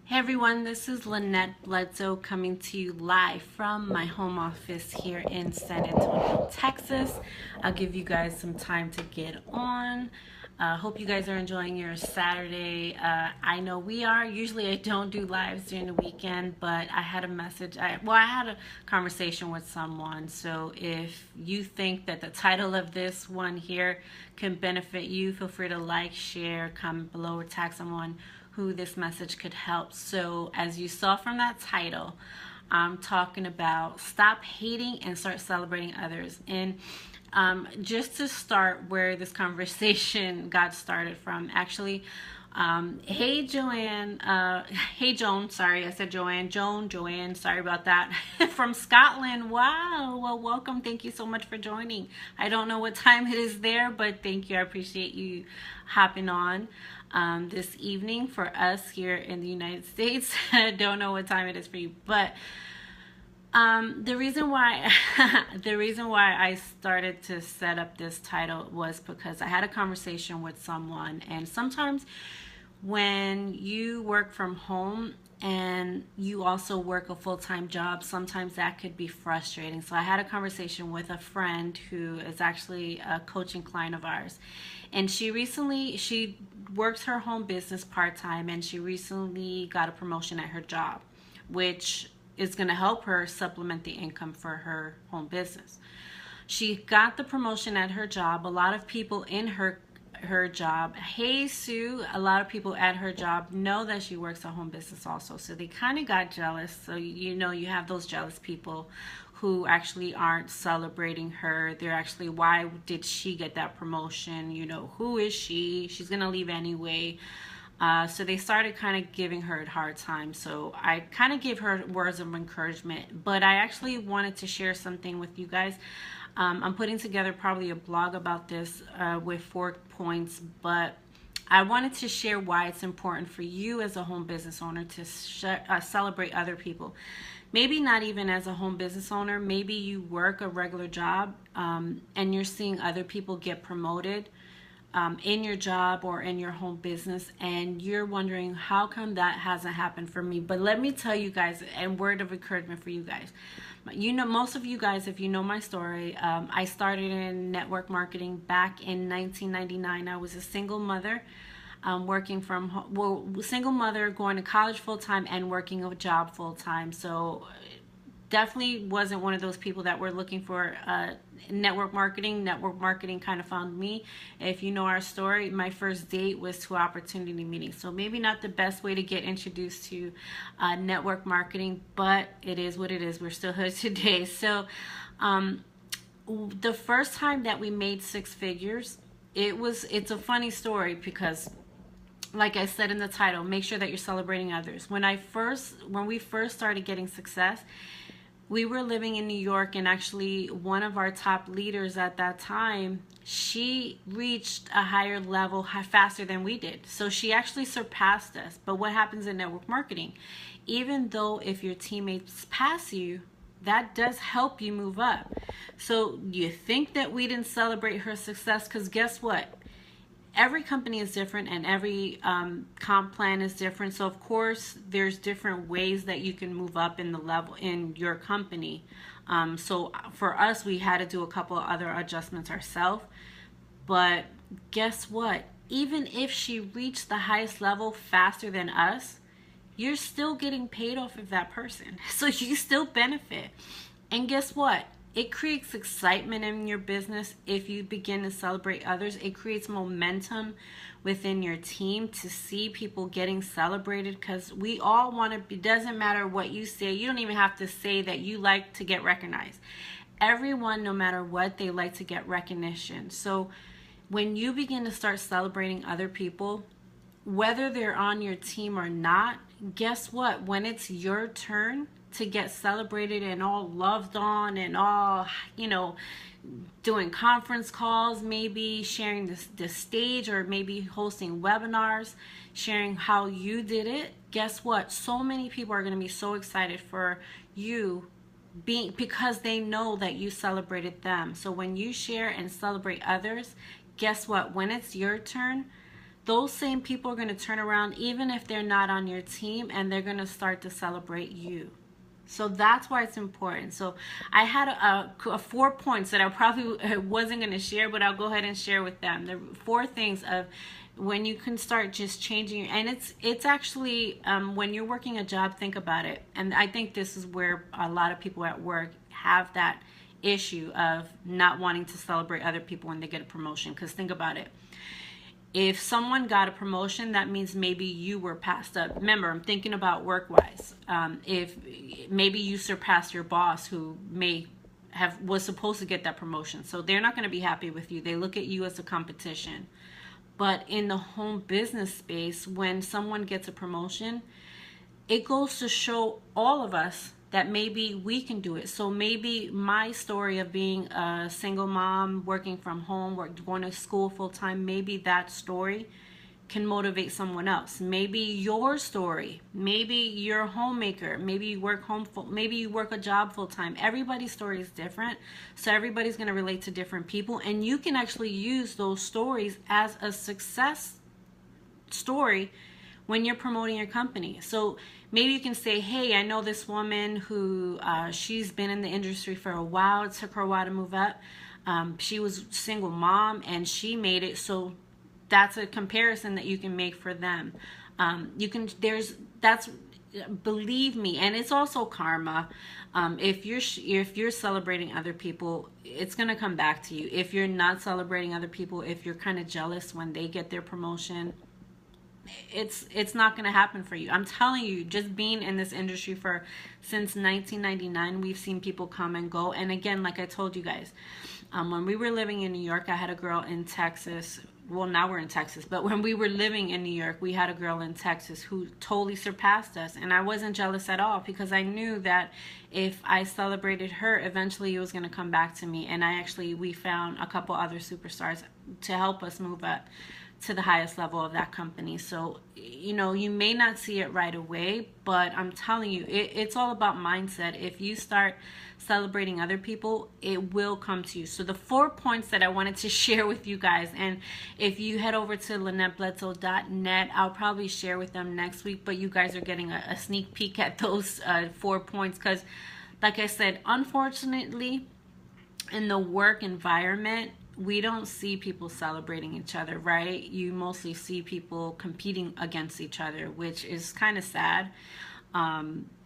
Hey everyone, this is Lynette Bledsoe coming to you live from my home office here in San Antonio, Texas. I'll give you guys some time to get on. Hope you guys are enjoying your Saturday. I know we are. Usually I don't do lives during the weekend, but I had a message. I had a conversation with someone. So if you think that the title of this one here can benefit you, feel free to like, share, comment below, or tag someone who this message could help. So as you saw from that title, I'm talking about stop hating and start celebrating others. And just to start where this conversation got started from, actually, hey Joanne, hey Joan, sorry, I said Joanne, Joanne, sorry about that, from Scotland. Wow, well, welcome. Thank you so much for joining. I don't know what time it is there, but thank you. I appreciate you hopping on this evening for us here in the United States. I don't know what time it is for you, but the reason why I started to set up this title was because I had a conversation with someone, and sometimes when you work from home and you also work a full-time job, sometimes that could be frustrating. So I had a conversation with a friend who is actually a coaching client of ours, and she works her home business part-time, and she recently got a promotion at her job, which is going to help her supplement the income for her home business. She got the promotion at her job. A lot of people in her job, hey Sue, a lot of people at her job know that she works a home business also. So they kind of got jealous. So you have those jealous people who actually aren't celebrating her. They're actually, why did she get that promotion? Who is she? She's going to leave anyway. So they started kind of giving her a hard time. So I kind of gave her words of encouragement, but I actually wanted to share something with you guys. I'm putting together probably a blog about this with 4 points, but I wanted to share why it's important for you as a home business owner to celebrate other people. Maybe not even as a home business owner. Maybe you work a regular job and you're seeing other people get promoted in your job or in your home business, and you're wondering, how come that hasn't happened for me? But let me tell you guys, and word of encouragement for you guys. Most of you guys, if you know my story, I started in network marketing back in 1999. I was a single mother, working from home, single mother, going to college full-time and working a job full-time. So definitely wasn't one of those people that were looking for network marketing. Network marketing kind of found me. If you know our story, my first date was to opportunity meetings. So maybe not the best way to get introduced to network marketing, but it is what it is. We're still here today. So the first time that we made 6 figures, it's a funny story because, like I said in the title, make sure that you're celebrating others. When we first started getting success, we were living in New York, and actually one of our top leaders at that time, she reached a higher level faster than we did. So she actually surpassed us. But what happens in network marketing? Even though if your teammates pass you, that does help you move up. So you think that we didn't celebrate her success, because guess what? Every company is different, and every comp plan is different. So of course there's different ways that you can move up in the level in your company. So for us, we had to do a couple of other adjustments ourselves. But guess what? Even if she reached the highest level faster than us, you're still getting paid off of that person. So you still benefit. And guess what? It creates excitement in your business if you begin to celebrate others. It creates momentum within your team to see people getting celebrated, because we all want to be, doesn't matter what you say. You don't even have to say that you like to get recognized. Everyone, no matter what, they like to get recognition. So when you begin to start celebrating other people, whether they're on your team or not, guess what? When it's your turn to get celebrated and all loved on and all, doing conference calls, maybe sharing the stage, or maybe hosting webinars, sharing how you did it, guess what? So many people are going to be so excited for you because they know that you celebrated them. So when you share and celebrate others, guess what? When it's your turn, those same people are going to turn around even if they're not on your team, and they're going to start to celebrate you. So that's why it's important. So I had a 4 points that I probably wasn't going to share, but I'll go ahead and share with them. The 4 things of when you can start just changing. And it's actually when you're working a job, think about it. And I think this is where a lot of people at work have that issue of not wanting to celebrate other people when they get a promotion. Because think about it. If someone got a promotion, that means maybe you were passed up. Remember, I'm thinking about work-wise. If maybe you surpassed your boss who was supposed to get that promotion. So they're not going to be happy with you. They look at you as a competition. But in the home business space, when someone gets a promotion, it goes to show all of us that maybe we can do it. So maybe my story of being a single mom, working from home, going to school full time, maybe that story can motivate someone else. Maybe your story, maybe you're a homemaker, maybe you work maybe you work a job full time. Everybody's story is different, so everybody's going to relate to different people, and you can actually use those stories as a success story when you're promoting your company. So maybe you can say, hey, I know this woman who she's been in the industry for a while. It took her a while to move up. She was a single mom and she made it. So that's a comparison that you can make for them. Believe me, and it's also karma. If you're celebrating other people, it's gonna come back to you. If you're not celebrating other people, if you're kind of jealous when they get their promotion, it's not going to happen for you. I'm telling you, just being in this industry since 1999, we've seen people come and go. And again, like I told you guys, when we were living in New York, I had a girl in Texas. Well, now we're in Texas, but when we were living in New York, we had a girl in Texas who totally surpassed us. And I wasn't jealous at all, because I knew that if I celebrated her, eventually it was going to come back to me. And we found a couple other superstars to help us move up to the highest level of that company. So, you may not see it right away, but I'm telling you, it's all about mindset. If you start celebrating other people, it will come to you. So the 4 points that I wanted to share with you guys, and if you head over to LynetteBledsoe.net, I'll probably share with them next week, but you guys are getting a sneak peek at those 4 points, because like I said, unfortunately, in the work environment, we don't see people celebrating each other, right? You mostly see people competing against each other, which is kind of sad.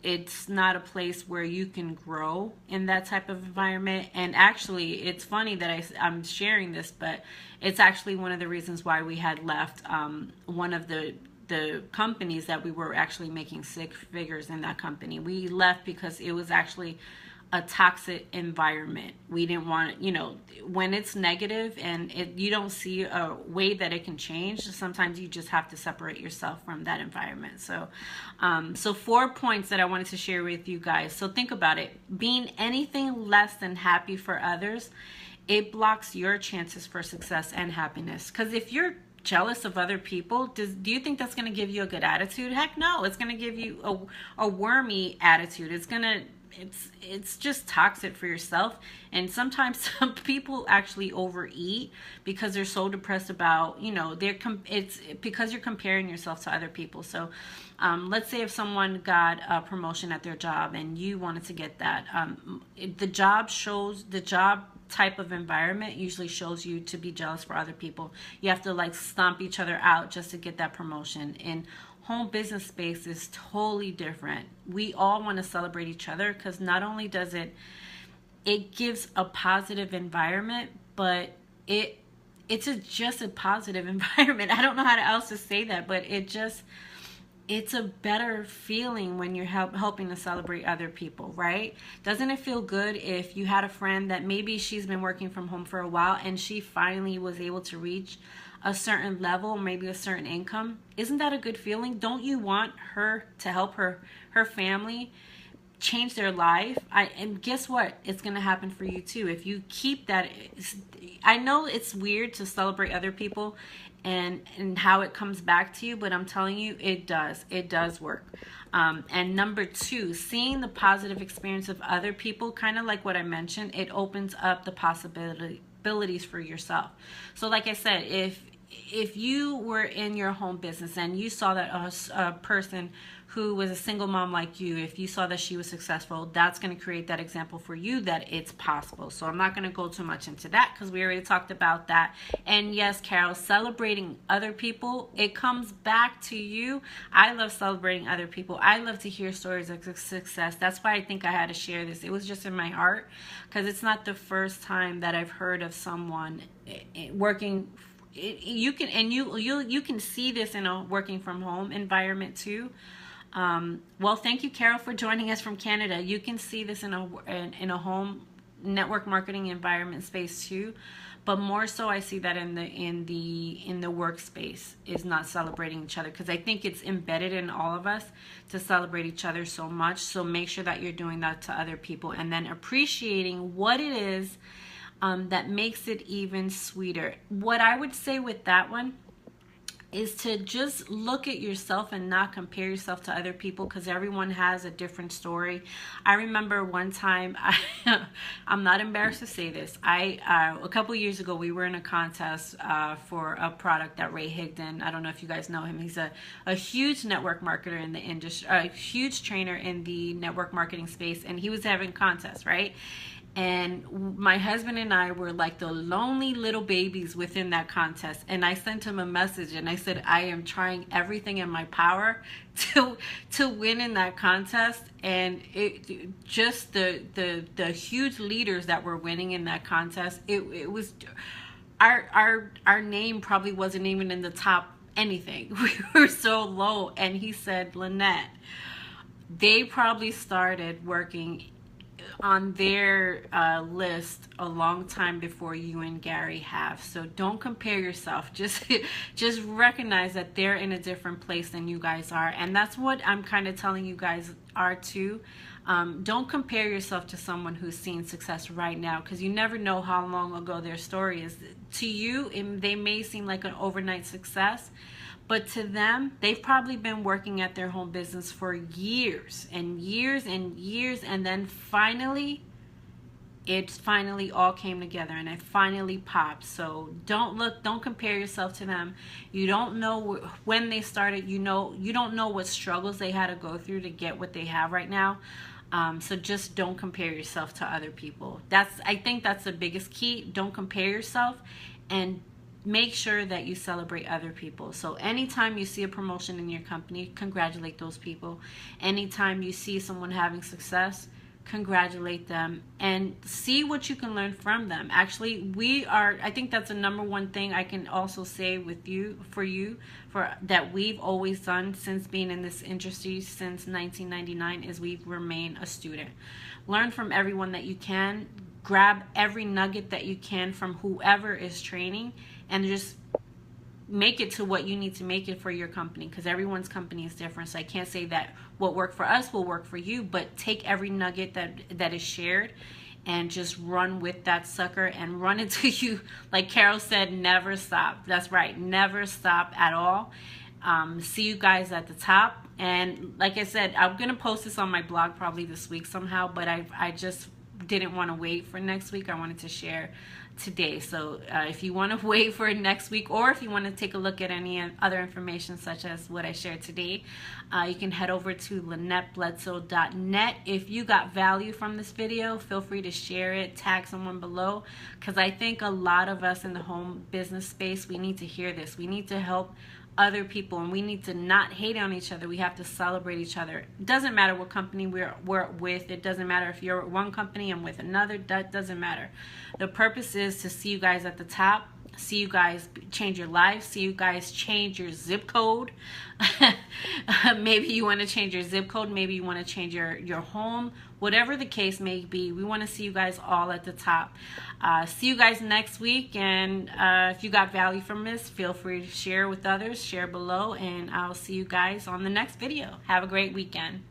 It's not a place where you can grow in that type of environment. And actually, it's funny that I'm sharing this, but it's actually one of the reasons why we had left one of the companies that we were actually making 6 figures in. That company we left because it was actually a toxic environment. We didn't want, when it's negative and you don't see a way that it can change, sometimes you just have to separate yourself from that environment. So 4 points that I wanted to share with you guys. So think about it. Being anything less than happy for others, it blocks your chances for success and happiness. Because if you're jealous of other people, do you think that's going to give you a good attitude? Heck no. It's going to give you a wormy attitude. It's just toxic for yourself. And sometimes some people actually overeat because they're so depressed about, it's because you're comparing yourself to other people. So let's say if someone got a promotion at their job and you wanted to get that, the job type of environment usually shows you to be jealous for other people. You have to stomp each other out just to get that promotion. And home business space is totally different. We all want to celebrate each other, because not only does it gives a positive environment, but it's just a positive environment. I don't know how else to say that, but it's a better feeling when you're helping to celebrate other people, right? Doesn't it feel good if you had a friend that maybe she's been working from home for a while and she finally was able to reach a certain level, maybe a certain income? Isn't that a good feeling? Don't you want her to help her family change their life? And guess what? It's going to happen for you too. If you keep that, I know it's weird to celebrate other people and how it comes back to you, but I'm telling you, it does work. And number 2, seeing the positive experience of other people, kind of like what I mentioned, it opens up the possibilities for yourself. So like I said, if if you were in your home business and you saw that a person who was a single mom like you, if you saw that she was successful, that's going to create that example for you that it's possible. So I'm not going to go too much into that because we already talked about that. And yes, Carol, celebrating other people, it comes back to you. I love celebrating other people. I love to hear stories of success. That's why I think I had to share this. It was just in my heart because it's not the first time that I've heard of someone working. You can see this in a working from home environment too. Well, thank you, Carol, for joining us from Canada. You can see this in a home network marketing environment space too, but more so I see that in the workspace is not celebrating each other, because I think it's embedded in all of us to celebrate each other so much. So make sure that you're doing that to other people, and then appreciating what it is that makes it even sweeter. What I would say with that one is to just look at yourself and not compare yourself to other people, because everyone has a different story. I remember one time, I'm not embarrassed to say this, a couple years ago we were in a contest for a product that Ray Higdon, I don't know if you guys know him, he's a huge network marketer in the industry, a huge trainer in the network marketing space, and he was having contests, right? And my husband and I were like the lonely little babies within that contest. And I sent him a message and I said, I am trying everything in my power to win in that contest. And it just the huge leaders that were winning in that contest, it was our name probably wasn't even in the top anything. We were so low. And he said, Lynette, they probably started working on their list a long time before you and Gary have. So don't compare yourself. Just recognize that they're in a different place than you guys are. And that's what I'm kind of telling you guys are too. Don't compare yourself to someone who's seeing success right now, because you never know how long ago their story is. To you, they may seem like an overnight success, but to them, they've probably been working at their home business for years and years and years, and then finally, it finally all came together and it finally popped. So don't compare yourself to them. You don't know when they started. You don't know what struggles they had to go through to get what they have right now. So just don't compare yourself to other people. I think that's the biggest key. Don't compare yourself, and make sure that you celebrate other people. So anytime you see a promotion in your company, congratulate those people. Anytime you see someone having success, congratulate them and see what you can learn from them. Actually, I think that's the number one thing I can also say for that we've always done since being in this industry since 1999 is we've remained a student. Learn from everyone that you can. Grab every nugget that you can from whoever is training, and just make it to what you need to make it for your company, because everyone's company is different. So I can't say that what worked for us will work for you, but take every nugget that is shared and just run with that sucker and run until you, like Carol said, never stop. That's right, never stop at all. See you guys at the top. And like I said, I'm going to post this on my blog probably this week somehow, but I just didn't want to wait for next week. I wanted to share today. So if you want to wait for next week, or if you want to take a look at any other information such as what I shared today, you can head over to LynetteBledsoe.net. If you got value from this video, feel free to share it, tag someone below, because I think a lot of us in the home business space, we need to hear this. We need to help other people, and we need to not hate on each other. We have to celebrate each other. It doesn't matter what company we're with. It doesn't matter if you're at one company and with another. That doesn't matter. The purpose is to see you guys at the top, see you guys change your life, see you guys change your zip code. Maybe you want to change your zip code, maybe you want to change your home, whatever the case may be. We want to see you guys all at the top. See you guys next week, and if you got value from this, feel free to share with others, share below, and I'll see you guys on the next video. Have a great weekend.